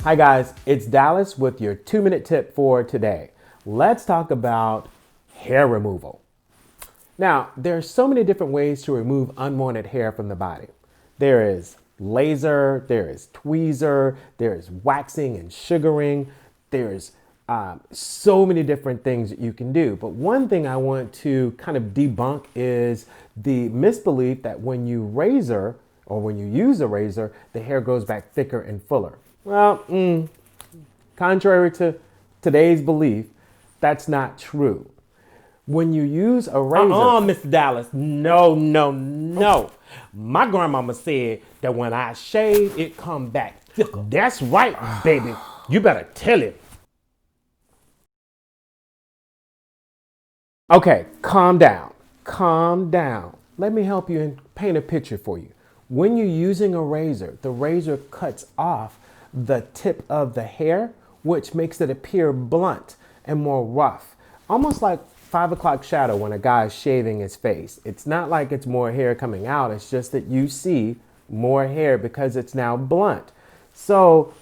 Hi guys, it's Dallas with your 2-minute tip for today. Let's talk about hair removal. Now, there are so many different ways to remove unwanted hair from the body. There is laser, there is tweezer, there is waxing and sugaring. There's so many different things that you can do. But one thing I want to kind of debunk is the misbelief that when you razor or when you use a razor, the hair grows back thicker and fuller. Well, contrary to today's belief, that's not true. When you use a razor... Mr. Dallas, no. My grandmama said that when I shave, it come back thicker. That's right, baby. You better tell it. Okay, calm down. Calm down. Let me help you and paint a picture for you. When you're using a razor, the razor cuts off the tip of the hair, which makes it appear blunt and more rough. Almost like 5 o'clock shadow when a guy is shaving his face. It's not like it's more hair coming out. It's just that you see more hair because it's now blunt. So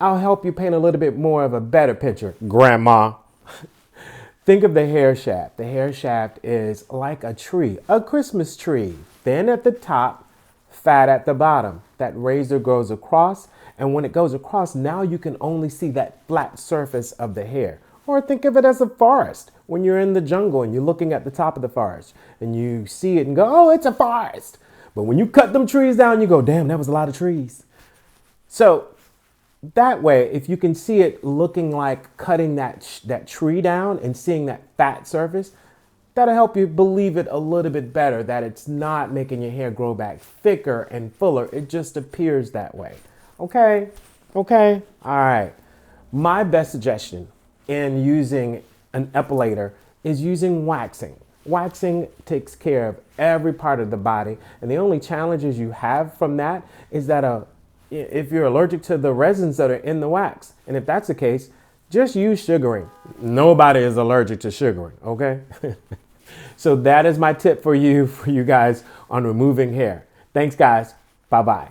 I'll help you paint a little bit more of a better picture, Grandma. Think of the hair shaft. The hair shaft is like a tree, a Christmas tree, thin at the top, fat at the bottom. That razor goes across, and when it goes across, now you can only see that flat surface of the hair. Or think of it as a forest. When you're in the jungle and you're looking at the top of the forest and you see it and go, oh, it's a forest. But when you cut them trees down, you go, damn, that was a lot of trees. So that way, if you can see it looking like cutting that tree down and seeing that fat surface, that'll help you believe it a little bit better that it's not making your hair grow back thicker and fuller. It just appears that way. Okay? All right. My best suggestion in using an epilator is using waxing. Waxing takes care of every part of the body, and the only challenges you have from that is that if you're allergic to the resins that are in the wax, and if that's the case, just use sugaring. Nobody is allergic to sugaring, okay? So that is my tip for you guys on removing hair. Thanks, guys. Bye-bye.